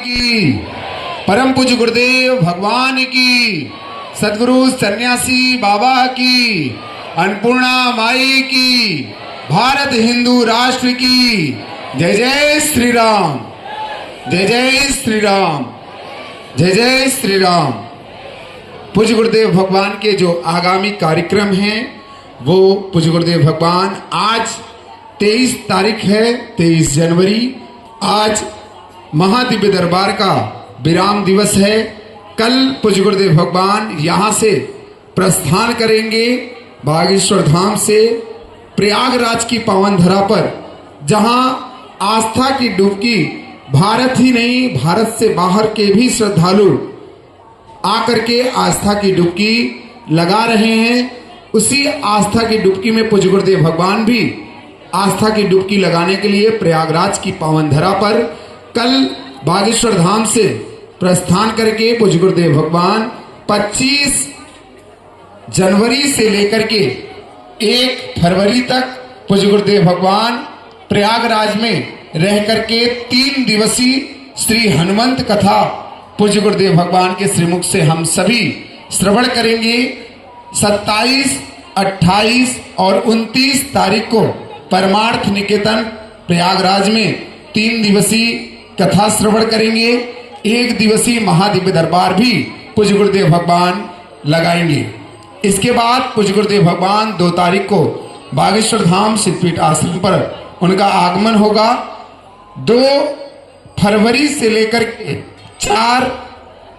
की, परम पूज्य गुरुदेव भगवान की, सदगुरु सन्यासी बाबा की, अन्नपूर्णा माई की, भारत हिंदू राष्ट्र की। जय जय श्री राम, जय जय श्री राम, जय जय श्री राम। पूज्य गुरुदेव भगवान के जो आगामी कार्यक्रम हैं वो पूज्य गुरुदेव भगवान आज 23 तारीख है, 23 जनवरी। आज महादिव्य दरबार का विराम दिवस है। कल पूज्य गुरुदेव भगवान यहाँ से प्रस्थान करेंगे बागेश्वर धाम से प्रयागराज की पावन धरा पर, जहाँ आस्था की डुबकी भारत ही नहीं भारत से बाहर के भी श्रद्धालु आकर के आस्था की डुबकी लगा रहे हैं। उसी आस्था की डुबकी में पूज्य गुरुदेव भगवान भी आस्था की डुबकी लगाने के लिए प्रयागराज की पावन धरा पर कल बागेश्वर धाम से प्रस्थान करके पूज्य गुरुदेव भगवान 25 जनवरी से लेकर के 1 फरवरी तक पूज्य गुरुदेव भगवान प्रयागराज में रह करके 3 दिवसीय श्री हनुमंत कथा पूज्य गुरुदेव भगवान के श्रीमुख से हम सभी श्रवण करेंगे। 27, 28 और 29 तारीख को परमार्थ निकेतन प्रयागराज में 3 दिवसीय कथा श्रवण करेंगे। 1 दिवसीय महादिव्य दरबार भी पूज्य गुरुदेव भगवान लगाएंगे। इसके बाद पूज्य गुरुदेव भगवान 2 तारीख को बागेश्वर धाम सिद्धपीठ आश्रम पर उनका आगमन होगा। 2 फरवरी से लेकर के 4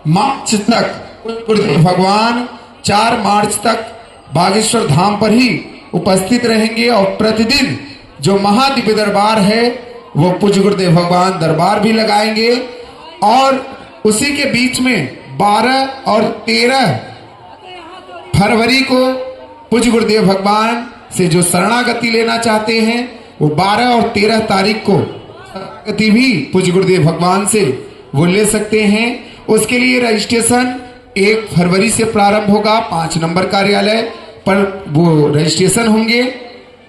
मार्च तक गुरुदेव भगवान 4 मार्च तक बागेश्वर धाम पर ही उपस्थित रहेंगे और प्रतिदिन जो महादिव्य दरबार है वो पूज्य गुरुदेव भगवान दरबार भी लगाएंगे। और उसी के बीच में 12 और 13 फरवरी को पूज्य गुरुदेव भगवान से जो शरणागति लेना चाहते हैं वो 12 और 13 तारीख को शरणागति भी पूज्य गुरुदेव भगवान से वो ले सकते हैं। उसके लिए रजिस्ट्रेशन 1 फरवरी से प्रारंभ होगा। 5 नंबर कार्यालय पर वो रजिस्ट्रेशन होंगे।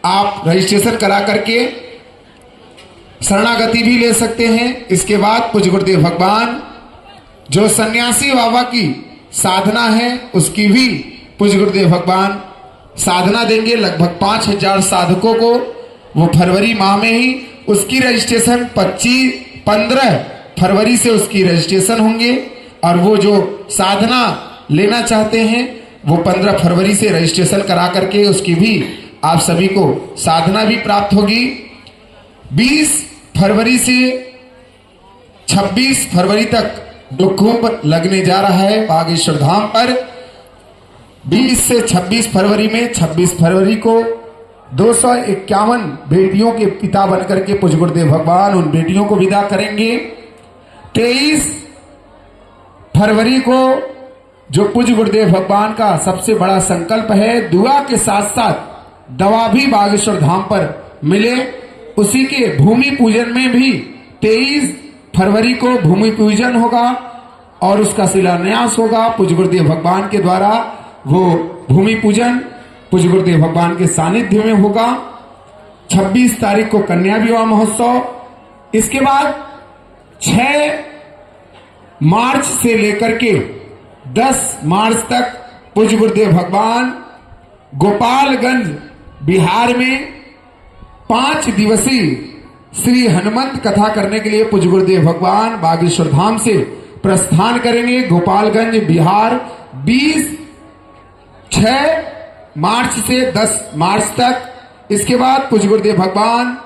आप रजिस्ट्रेशन करा करके शरणागति भी ले सकते हैं। इसके बाद पूज्य गुरुदेव भगवान जो सन्यासी बाबा की साधना है उसकी भी पूज्य गुरुदेव भगवान साधना देंगे। लगभग 5000 साधकों को वो फरवरी माह में ही उसकी रजिस्ट्रेशन 15 फरवरी से उसकी रजिस्ट्रेशन होंगे। और वो जो साधना लेना चाहते हैं वो 15 फरवरी से रजिस्ट्रेशन करा करके उसकी भी आप सभी को साधना भी प्राप्त होगी। 20 फरवरी से 26 फरवरी तक जो कुंभ लगने जा रहा है बागेश्वर धाम पर, 20 से 26 फरवरी में 26 फरवरी को 251 बेटियों के पिता बनकर के पूज्य गुरुदेव भगवान उन बेटियों को विदा करेंगे। 23 फरवरी को जो पूज्य गुरुदेव भगवान का सबसे बड़ा संकल्प है दुआ के साथ साथ दवा भी बागेश्वर धाम पर मिले, उसी के भूमि पूजन में भी 23 फरवरी को भूमि पूजन होगा और उसका शिलान्यास होगा। पूज्य गुरुदेव भगवान के द्वारा वो भूमि पूजन पूज्य गुरुदेव भगवान के सानिध्य में होगा। 26 तारीख को कन्या विवाह महोत्सव। इसके बाद 6 मार्च से लेकर के 10 मार्च तक पूज्य गुरुदेव भगवान गोपालगंज बिहार में 5 दिवसीय श्री हनुमंत कथा करने के लिए पूज्य गुरुदेव भगवान बागेश्वर धाम से प्रस्थान करेंगे। गोपालगंज बिहार 6 मार्च से 10 मार्च तक। इसके बाद पूज्य गुरुदेव भगवान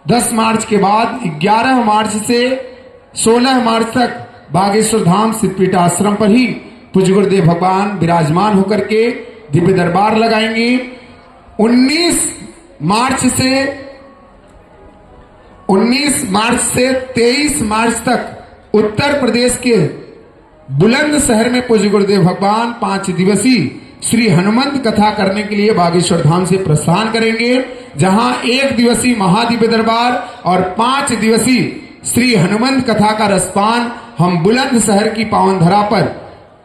10 मार्च के बाद 11 मार्च से 16 मार्च तक बागेश्वर धाम सिद्धपीठ आश्रम पर ही पूज्य गुरुदेव भगवान विराजमान होकर के दिव्य दरबार लगाएंगे। 19 मार्च से 23 मार्च तक उत्तर प्रदेश के बुलंदशहर में पूज्य गुरुदेव भगवान 5 दिवसीय श्री हनुमंत कथा करने के लिए बागेश्वर धाम से प्रस्थान करेंगे, जहां 1 दिवसीय महादिव्य दरबार और 5 दिवसीय श्री हनुमंत कथा का रसपान हम बुलंदशहर की पावन धरा पर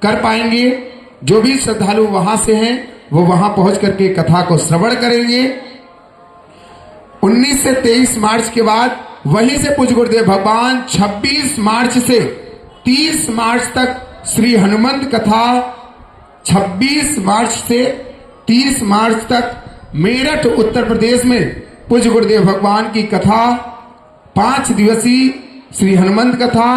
कर पाएंगे। जो भी श्रद्धालु वहां से हैं वो वहां पहुंच करके कथा को श्रवण करेंगे। 19 से 23 मार्च के बाद वहीं से पूज्य गुरुदेव भगवान 26 मार्च से 30 मार्च तक श्री हनुमंत कथा, 26 मार्च से 30 मार्च तक मेरठ उत्तर प्रदेश में पूज्य गुरुदेव भगवान की कथा, 5 दिवसीय श्री हनुमंत कथा,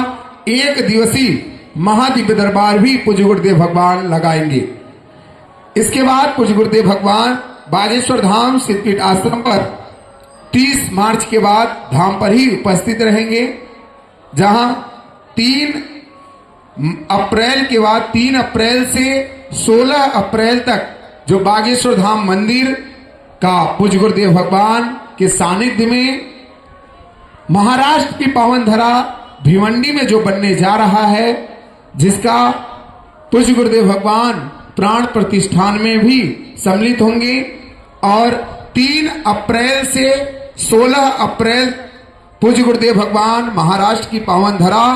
1 दिवसीय महादिव्य दरबार भी पूज्य गुरुदेव भगवान लगाएंगे। इसके बाद पूज्य गुरुदेव भगवान बागेश्वर धाम सिद्धपीठ आश्रम पर 30 मार्च के बाद धाम पर ही उपस्थित रहेंगे, जहां 3 अप्रैल के बाद 3 अप्रैल से 16 अप्रैल तक जो बागेश्वर धाम मंदिर का पूज्य गुरुदेव भगवान के सानिध्य में महाराष्ट्र की पावन धरा भिवंडी में जो बनने जा रहा है, जिसका पूज्य गुरुदेव भगवान प्राण प्रतिष्ठान में भी सम्मिलित होंगे। और 3 अप्रैल से 16 अप्रैल पूज्य गुरुदेव भगवान महाराष्ट्र की पावन धरा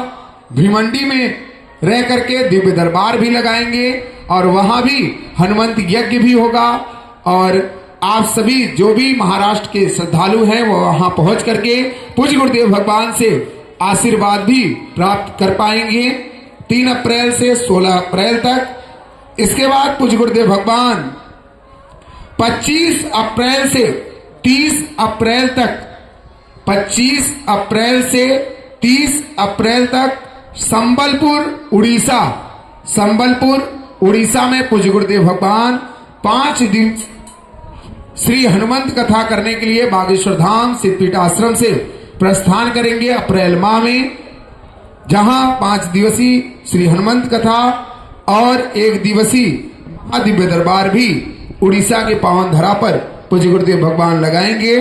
भिवंडी में रह करके दिव्य दरबार भी लगाएंगे और वहां भी हनुमंत यज्ञ भी होगा। और आप सभी जो भी महाराष्ट्र के श्रद्धालु हैं वो वहां पहुंच करके पूज्य गुरुदेव भगवान से आशीर्वाद भी प्राप्त कर पाएंगे 3 अप्रैल से 16 अप्रैल तक। इसके बाद पूज्य गुरुदेव भगवान 25 अप्रैल से 30 अप्रैल तक 25 अप्रैल से 30 अप्रैल तक संबलपुर उड़ीसा में पूज्य गुरुदेव भगवान 5 दिन श्री हनुमंत कथा करने के लिए बागेश्वर धाम सिद्धपीठ आश्रम से प्रस्थान करेंगे अप्रैल माह में, जहां 5 दिवसीय श्री हनुमंत कथा और 1 दिवसीय दिव्य दरबार भी उड़ीसा के पावन धरा पर पूज्य गुरुदेव भगवान लगाएंगे।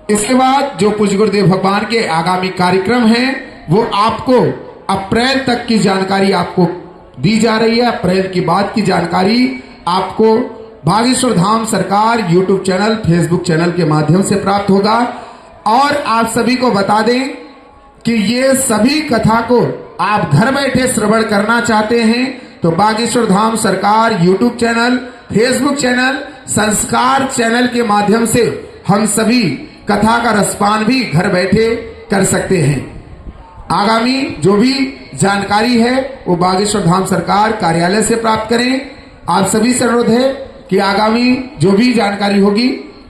इसके बाद जो पूज्य गुरुदेव भगवान के आगामी कार्यक्रम हैं वो आपको अप्रैल तक की जानकारी आपको दी जा रही है। अप्रैल के बाद की जानकारी आपको बागेश्वर धाम सरकार YouTube चैनल, Facebook चैनल के माध्यम से प्राप्त होगा। और आप सभी को बता दें कि ये सभी कथा को आप घर बैठे श्रवण करना चाहते हैं तो बागेश्वर धाम सरकार YouTube चैनल, Facebook चैनल, संस्कार चैनल के माध्यम से हम सभी कथा का रसपान भी घर बैठे कर सकते हैं। आगामी जो भी जानकारी है वो बागेश्वर धाम सरकार कार्यालय से प्राप्त करें। आप सभी से अनुरोध है कि आगामी जो भी जानकारी होगी